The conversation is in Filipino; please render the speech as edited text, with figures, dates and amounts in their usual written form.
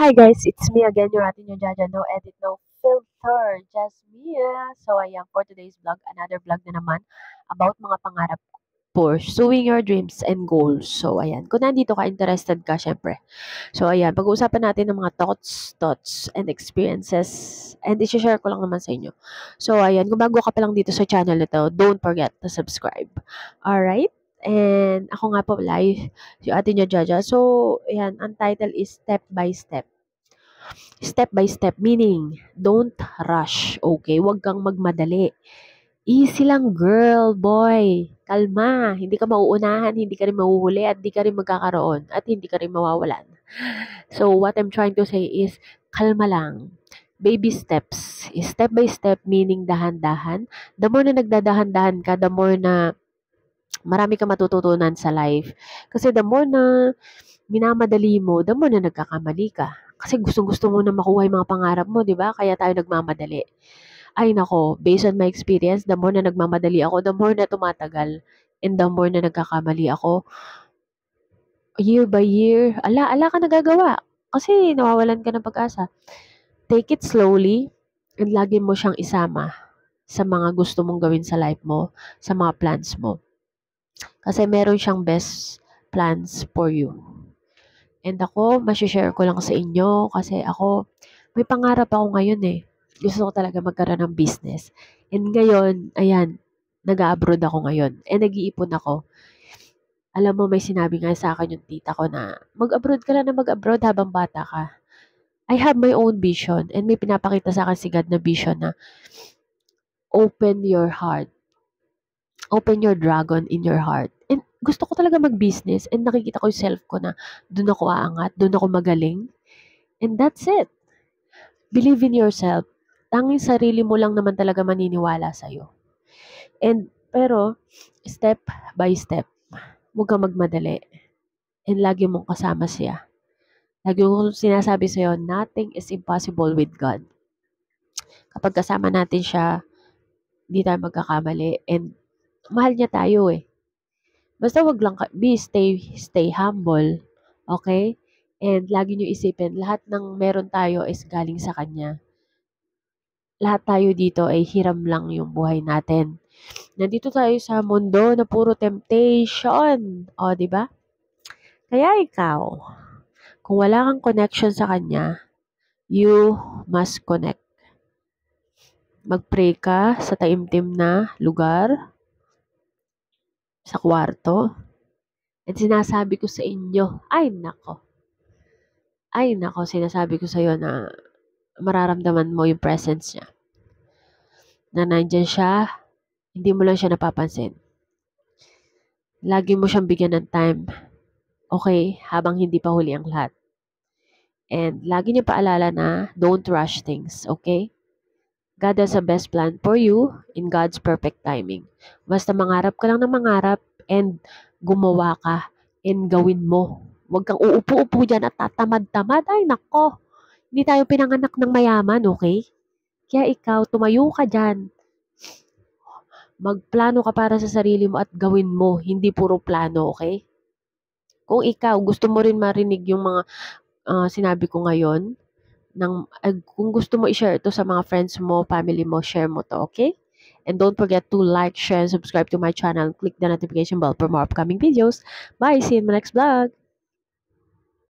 Hi guys, it's me again, your ating yung Jaja, no edit, no filter, just me. So ayan, for today's vlog, another vlog na naman about mga pangarap ko. Pursuing your dreams and goals. So ayan, kung nandito ka, interested ka, syempre. So ayan, pag-uusapan natin ng mga thoughts, and experiences, and i-share ko lang naman sa inyo. So ayan, kung bago ka pa lang dito sa channel na to, don't forget to subscribe. Alright? And ako nga po live, yung ating yung Jaja. So, ayan, ang title is Step by Step. Step by step, meaning, don't rush, okay? Huwag kang magmadali. Easy lang, girl, boy. Kalma. Hindi ka mauunahan, hindi ka rin mahuhuli, at hindi ka rin magkakaroon, at hindi ka rin mawawalan. So, what I'm trying to say is, kalma lang. Baby steps. Step by step, meaning dahan-dahan. The more na nagdadahan-dahan ka, the more na marami ka matututunan sa life. Kasi the more na minamadali mo, the more na nagkakamali ka. Kasi gustong-gusto mo na makuha yung mga pangarap mo, di ba? Kaya tayo nagmamadali. Ay nako, based on my experience, the more na nagmamadali ako, the more na tumatagal, and the more na nagkakamali ako, year by year, ala ka nagagawa. Kasi nawawalan ka ng pag-asa. Take it slowly, and lagi mo siyang isama sa mga gusto mong gawin sa life mo, sa mga plans mo. Kasi meron siyang best plans for you. And ako, share ko lang sa inyo kasi ako, may pangarap ako ngayon eh. Gusto ko talaga magkaroon ng business. And ngayon, ayan, nag-abroad ako ngayon. And nag-iipon ako. Alam mo, may sinabi nga sa akin yung tita ko na mag-abroad ka lang na mag-abroad habang bata ka. I have my own vision. And may pinapakita sa akin si God na vision na open your heart. Open your dragon in your heart. And gusto ko talaga mag-business. And nakikita ko yung self ko na doon ako aangat, doon ako magaling. And that's it. Believe in yourself. Tanging sarili mo lang naman talaga maniniwala sa'yo. And, pero, step by step, huwag kang magmadali. And lagi mong kasama siya. Lagi kong sinasabi sa'yo, nothing is impossible with God. Kapag kasama natin siya, hindi tayo magkakamali. And, mahal niya tayo eh. Basta wag lang, stay humble. Okay? And lagi niyo isipin, lahat ng meron tayo is galing sa Kanya. Lahat tayo dito ay hiram lang yung buhay natin. Nandito tayo sa mundo na puro temptation. O, di ba? Kaya ikaw, kung wala kang connection sa Kanya, you must connect. Mag-pray ka sa taimtim na lugar, sa kwarto, at sinasabi ko sa inyo, ay nako, sinasabi ko sa iyo na mararamdaman mo yung presence niya. Na nandyan siya, hindi mo lang siya napapansin. Lagi mo siyang bigyan ng time, okay, habang hindi pa huli ang lahat. And lagi niyo paalala na don't rush things, okay? God has a best plan for you in God's perfect timing. Basta mangarap ka lang ng mangarap and gumawa ka and gawin mo. Huwag kang uupo-upo dyan at tatamad-tamad. Ay, nako. Hindi tayo pinanganak ng mayaman, okay? Kaya ikaw, tumayo ka dyan. Magplano ka para sa sarili mo at gawin mo. Hindi puro plano, okay? Kung ikaw, gusto mo rin marinig yung mga sinabi ko ngayon, kung gusto mo i-share ito sa mga friends mo, family mo, share mo to, okay? And don't forget to like, share, and subscribe to my channel. Click the notification bell for more upcoming videos. Bye! See you in my next vlog!